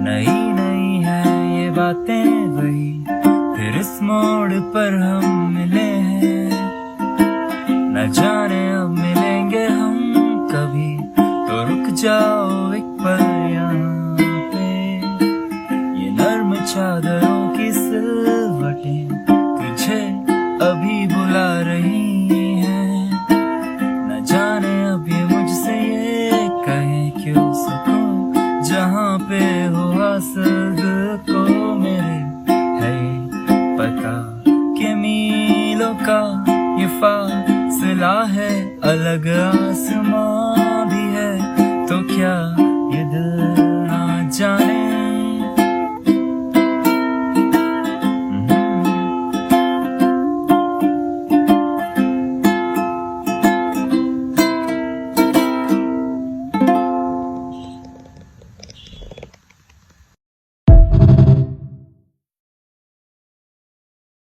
नई नई है ये बातें वही, फिर इस मोड़ पर हम मिले हैं। न जाने अब मिलेंगे हम कभी, तो रुक जाओ एक पल यहाँ पे। ये नर्म चादरों की सिलवटें तुझे अभी बुला रही हैं। न जाने अब ये मुझसे ये कहे क्यों सकूं, जहाँ पे हो हासिल को मेरे है पता कि मीलों का ये फासला है, अलग आसमां भी है तो क्या